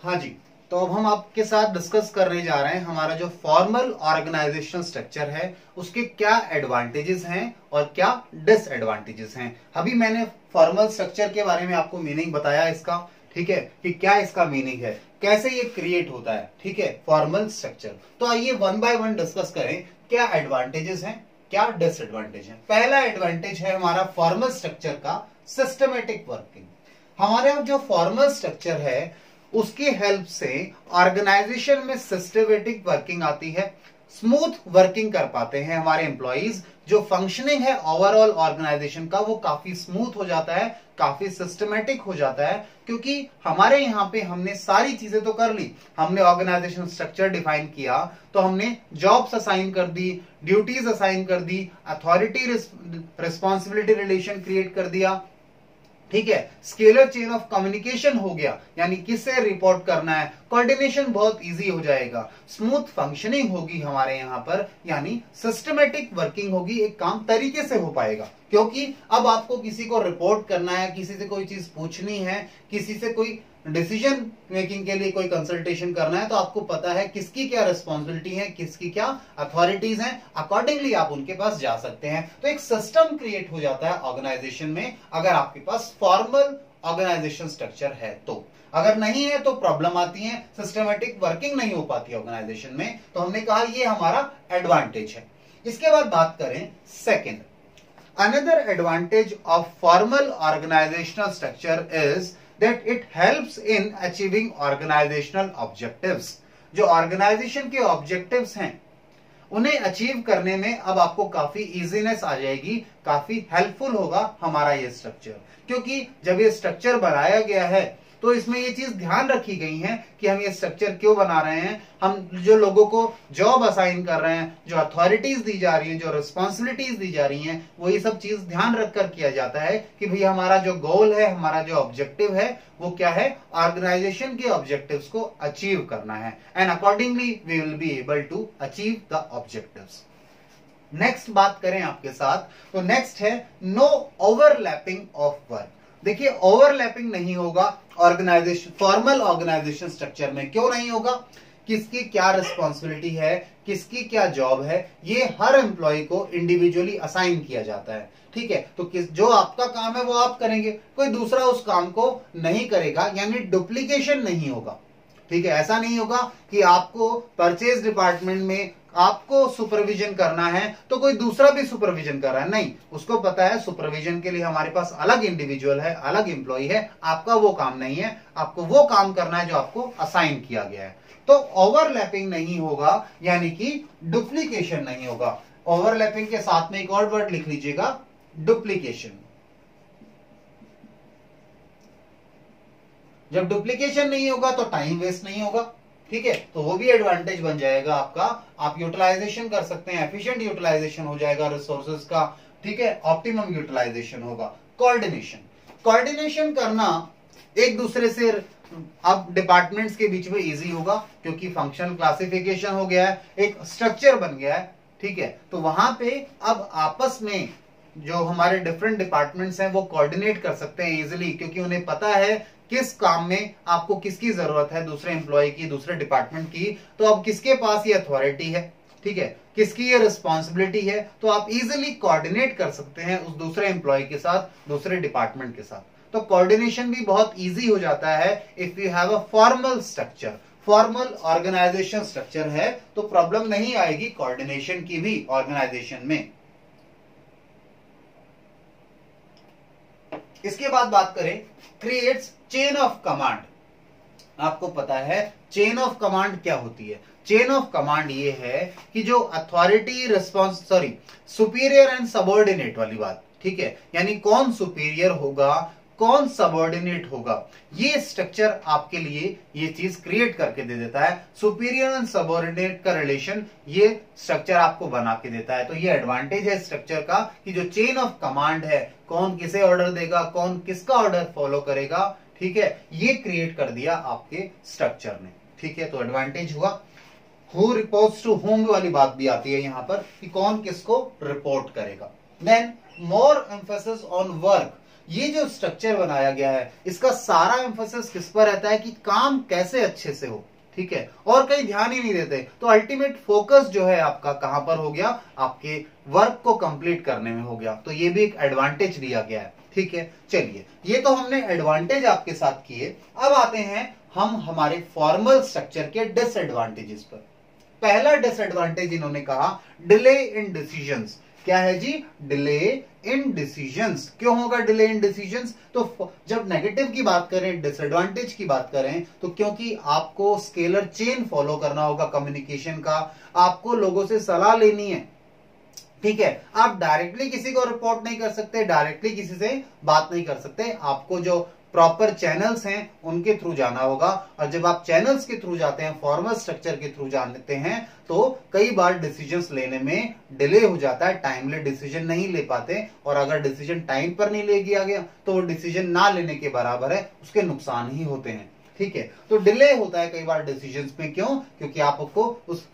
हाँ जी, तो अब हम आपके साथ डिस्कस करने जा रहे हैं हमारा जो फॉर्मल ऑर्गेनाइजेशनल स्ट्रक्चर है उसके क्या एडवांटेजेस हैं और क्या डिसएडवांटेजेस हैं। अभी मैंने फॉर्मल स्ट्रक्चर के बारे में आपको मीनिंग बताया इसका, ठीक है, कि क्या इसका मीनिंग है, कैसे ये क्रिएट होता है, ठीक है, फॉर्मल स्ट्रक्चर। तो आइए वन बाय वन डिस्कस करें क्या एडवांटेजेस हैं, क्या डिसएडवांटेज है। पहला एडवांटेज है हमारा फॉर्मल स्ट्रक्चर का सिस्टमेटिक वर्किंग। हमारे जो फॉर्मल स्ट्रक्चर है उसकी हेल्प से ऑर्गेनाइजेशन में सिस्टमेटिक वर्किंग आती है, स्मूथ वर्किंग कर पाते हैं हमारे एम्प्लॉइज। जो फंक्शनिंग है ओवरऑल ऑर्गेनाइजेशन का वो काफी स्मूथ हो जाता है, काफी सिस्टमेटिक हो जाता है, क्योंकि हमारे यहाँ पे हमने सारी चीजें तो कर ली। हमने ऑर्गेनाइजेशन स्ट्रक्चर डिफाइन किया, तो हमने जॉब्स असाइन कर दी, ड्यूटीज असाइन कर दी, अथॉरिटी रिस्पॉन्सिबिलिटी रिलेशन क्रिएट कर दिया, ठीक है, स्केलर चेन ऑफ कम्युनिकेशन हो गया, यानी किससे रिपोर्ट करना है, कोऑर्डिनेशन बहुत इजी हो जाएगा, स्मूथ फंक्शनिंग होगी हमारे यहाँ पर, यानी सिस्टमेटिक वर्किंग होगी, एक काम तरीके से हो पाएगा। क्योंकि अब आपको किसी को रिपोर्ट करना है, किसी से कोई चीज पूछनी है, किसी से कोई डिसीजन मेकिंग के लिए कोई कंसल्टेशन करना है, तो आपको पता है किसकी क्या रिस्पॉन्सिबिलिटी है, किसकी क्या अथॉरिटीज हैं, अकॉर्डिंगली आप उनके पास जा सकते हैं। तो एक सिस्टम क्रिएट हो जाता है ऑर्गेनाइजेशन में अगर आपके पास फॉर्मल ऑर्गेनाइजेशन स्ट्रक्चर है तो। अगर नहीं है तो प्रॉब्लम आती है, सिस्टमेटिक वर्किंग नहीं हो पाती ऑर्गेनाइजेशन में। तो हमने कहा ये हमारा एडवांटेज है। इसके बाद बात करें second, another advantage of formal organizational structure is that it helps in achieving organizational objectives। जो ऑर्गेनाइजेशन के ऑब्जेक्टिव्स हैं उन्हें अचीव करने में अब आपको काफी इजीनेस आ जाएगी, काफी हेल्पफुल होगा हमारा ये स्ट्रक्चर। क्योंकि जब ये स्ट्रक्चर बनाया गया है तो इसमें ये चीज ध्यान रखी गई है कि हम ये स्ट्रक्चर क्यों बना रहे हैं। हम जो लोगों को जॉब असाइन कर रहे हैं, जो अथॉरिटीज दी जा रही है, जो रिस्पॉन्सिबिलिटीज दी जा रही हैं, वो ये सब चीज ध्यान रखकर किया जाता है कि भाई हमारा जो गोल है, हमारा जो ऑब्जेक्टिव है वो क्या है, ऑर्गेनाइजेशन के ऑब्जेक्टिव्स को अचीव करना है, and accordingly we will be able to achieve the objectives. Next बात करें आपके साथ, तो नेक्स्ट है नो ओवरलैपिंग ऑफ वर्क। देखिए ओवरलैपिंग नहीं होगा ऑर्गेनाइजेशन, फॉर्मल ऑर्गेनाइजेशन स्ट्रक्चर में। क्यों नहीं होगा, किसकी क्या रिस्पॉन्सिबिलिटी है, किसकी क्या जॉब है, ये हर एम्प्लॉय को इंडिविजुअली असाइन किया जाता है, ठीक है। तो जो आपका काम है वो आप करेंगे, कोई दूसरा उस काम को नहीं करेगा, यानी डुप्लीकेशन नहीं होगा, ठीक है। ऐसा नहीं होगा कि आपको परचेज डिपार्टमेंट में आपको सुपरविजन करना है तो कोई दूसरा भी सुपरविजन कर रहा है, नहीं, उसको पता है सुपरविजन के लिए हमारे पास अलग इंडिविजुअल है, अलग एम्प्लॉय है, आपका वो काम नहीं है, आपको वो काम करना है जो आपको असाइन किया गया है। तो ओवरलैपिंग नहीं होगा, यानी कि डुप्लीकेशन नहीं होगा। ओवरलैपिंग के साथ में एक और वर्ड लिख लीजिएगा, डुप्लीकेशन। जब डुप्लीकेशन नहीं होगा तो टाइम वेस्ट नहीं होगा, ठीक है, तो वो भी एडवांटेज बन जाएगा आपका। आप यूटिलाइजेशन कर सकते हैं, एफिशिएंट यूटिलाइजेशन हो जाएगा रिसोर्सेज का, ठीक है, ऑप्टिमम यूटिलाइजेशन होगा। कोऑर्डिनेशन, कोऑर्डिनेशन करना एक दूसरे से अब डिपार्टमेंट्स के बीच में इजी होगा, क्योंकि फंक्शनल क्लासिफिकेशन हो गया है, एक स्ट्रक्चर बन गया है, ठीक है। तो वहां पे अब आपस में जो हमारे डिफरेंट डिपार्टमेंट्स हैं वो कोऑर्डिनेट कर सकते हैं इजीली, क्योंकि उन्हें पता है किस काम में आपको किसकी जरूरत है, दूसरे एम्प्लॉय की, दूसरे डिपार्टमेंट की। तो अब किसके पास ये अथॉरिटी है, ठीक है, किसकी ये रिस्पॉन्सिबिलिटी है, तो आप इजीली कोऑर्डिनेट कर सकते हैं उस दूसरे एम्प्लॉय के साथ, दूसरे डिपार्टमेंट के साथ। तो कोऑर्डिनेशन भी बहुत इजी हो जाता है if you have a formal structure. Formal organization structure है तो प्रॉब्लम नहीं आएगी कोऑर्डिनेशन की भी ऑर्गेनाइजेशन में। इसके बाद बात करें क्रिएट्स चेन ऑफ कमांड। आपको पता है चेन ऑफ कमांड क्या होती है। चेन ऑफ कमांड ये है कि जो अथॉरिटी सुपीरियर एंड सबऑर्डिनेट वाली बात, ठीक है, यानी कौन सुपीरियर होगा, कौन सबऑर्डिनेट होगा, ये स्ट्रक्चर आपके लिए ये चीज क्रिएट करके दे देता है। सुपीरियर एंड सबऑर्डिनेट का रिलेशन ये स्ट्रक्चर आपको बना के देता है। तो ये एडवांटेज है स्ट्रक्चर का कि जो चेन ऑफ कमांड है, कौन किसे ऑर्डर देगा, कौन किसका ऑर्डर फॉलो करेगा, ठीक है, ये क्रिएट कर दिया आपके स्ट्रक्चर ने, ठीक है। तो एडवांटेज हुआ। हु रिपोर्ट्स टू हुम वाली बात भी आती है यहां पर कि कौन किसको रिपोर्ट करेगा। Then more emphasis on work. ये जो स्ट्रक्चर बनाया गया है इसका सारा एम्फोसिस किस पर रहता है कि काम कैसे अच्छे से हो, ठीक है, और कहीं ध्यान ही नहीं देते। तो अल्टीमेट फोकस जो है आपका कहां पर हो गया, आपके वर्क को कंप्लीट करने में हो गया। तो ये भी एक एडवांटेज दिया गया है, ठीक है। चलिए, ये तो हमने एडवांटेज आपके साथ किए। अब आते हैं हम हमारे फॉर्मल स्ट्रक्चर के डिसएडवांटेजेस पर। पहला डिसएडवांटेज इन्होंने कहा डिले इन डिसीजंस। क्या है जी? Delay in decisions. क्यों होगा डिले इन डिसीजंस? तो जब नेगेटिव की बात करें, डिसएडवांटेज की बात करें, तो क्योंकि आपको स्केलर चेन फॉलो करना होगा कम्युनिकेशन का, आपको लोगों से सलाह लेनी है, ठीक है। आप डायरेक्टली किसी को रिपोर्ट नहीं कर सकते, डायरेक्टली किसी से बात नहीं कर सकते, आपको जो प्रॉपर चैनल्स हैं उनके थ्रू जाना होगा। और जब आप चैनल्स के थ्रू जाते हैं, फॉर्मल स्ट्रक्चर के थ्रू जानते हैं, तो कई बार डिसीजंस लेने में डिले हो जाता है, टाइमली डिसीजन नहीं ले पाते। और अगर डिसीजन टाइम पर नहीं ले लिया गया तो वो डिसीजन ना लेने के बराबर है, उसके नुकसान ही होते हैं, ठीक है। तो डिले होता है कई बार डिसीजंस में। क्यों? क्योंकि आपको उस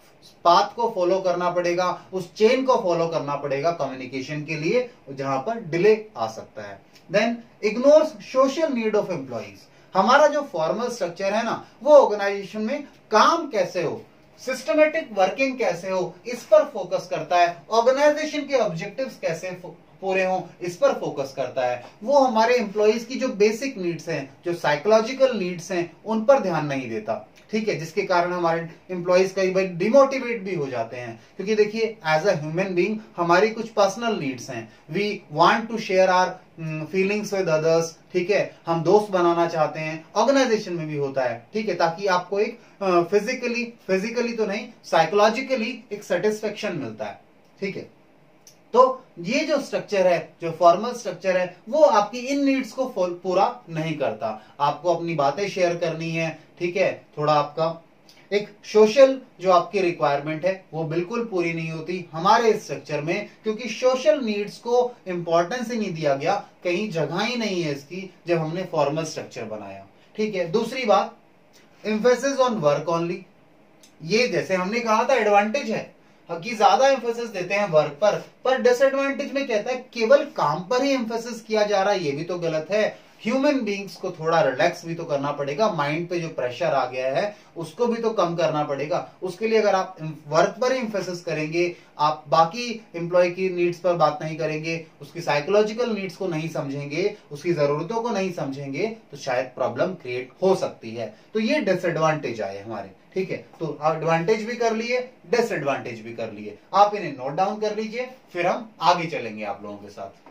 पाथ को फॉलो करना पड़ेगा, उस चेन को फॉलो करना पड़ेगा कम्युनिकेशन के लिए, जहां पर डिले आ सकता है। Then ignores social need of employees. हमारा जो फॉर्मल स्ट्रक्चर है ना, वो ऑर्गेनाइजेशन में काम कैसे हो, सिस्टमेटिक वर्किंग कैसे हो, इस पर फोकस करता है। ऑर्गेनाइजेशन के ऑब्जेक्टिव्स कैसे पूरे हों, इस पर फोकस करता है। वो हमारे एम्प्लॉइज की जो बेसिक नीड्स हैं, जो साइकोलॉजिकल नीड्स हैं, उन पर ध्यान नहीं देता, ठीक है, जिसके कारण हमारे एम्प्लॉइज कई बार डिमोटिवेट भी हो जाते हैं। क्योंकि देखिए, एज अ ह्यूमन बीइंग हमारी कुछ पर्सनल नीड्स हैं। We want to share our feelings with others, ठीक है, हम दोस्त बनाना चाहते हैं, ऑर्गेनाइजेशन में भी होता है, ठीक है, ताकि आपको एक फिजिकली तो नहीं, साइकोलॉजिकली एक सेटिस्फेक्शन मिलता है, ठीक है। तो ये जो स्ट्रक्चर है, जो फॉर्मल स्ट्रक्चर है, वो आपकी इन नीड्स को पूरा नहीं करता। आपको अपनी बातें शेयर करनी है, ठीक है, थोड़ा आपका एक सोशल जो आपकी रिक्वायरमेंट है वो बिल्कुल पूरी नहीं होती हमारे इस स्ट्रक्चर में, क्योंकि सोशल नीड्स को इंपॉर्टेंस ही नहीं दिया गया, कहीं जगह ही नहीं है इसकी जब हमने फॉर्मल स्ट्रक्चर बनाया, ठीक है। दूसरी बात, एम्फेसिस ऑन वर्क ओनली। ये जैसे हमने कहा था एडवांटेज है कि ज्यादा एम्फेसिस देते हैं वर्क पर डिसएडवांटेज में कहता है केवल काम पर ही एम्फेसिस किया जा रहा है, ये भी तो गलत है। ह्यूमन बींग्स को थोड़ा रिलैक्स भी तो करना पड़ेगा, माइंड पे जो प्रेशर आ गया है उसको भी तो कम करना पड़ेगा। उसके लिए अगर आप वर्क पर ही एम्फेसिस करेंगे, आप बाकी एम्प्लॉय की नीड्स पर बात नहीं करेंगे, उसकी साइकोलॉजिकल नीड्स को नहीं समझेंगे, उसकी जरूरतों को नहीं समझेंगे, तो शायद प्रॉब्लम क्रिएट हो सकती है। तो ये डिसएडवांटेज आए हमारे, ठीक है। तो एडवांटेज भी कर लिए, डिसएडवांटेज भी कर लिए, आप इन्हें नोट डाउन कर लीजिए, फिर हम आगे चलेंगे आप लोगों के साथ।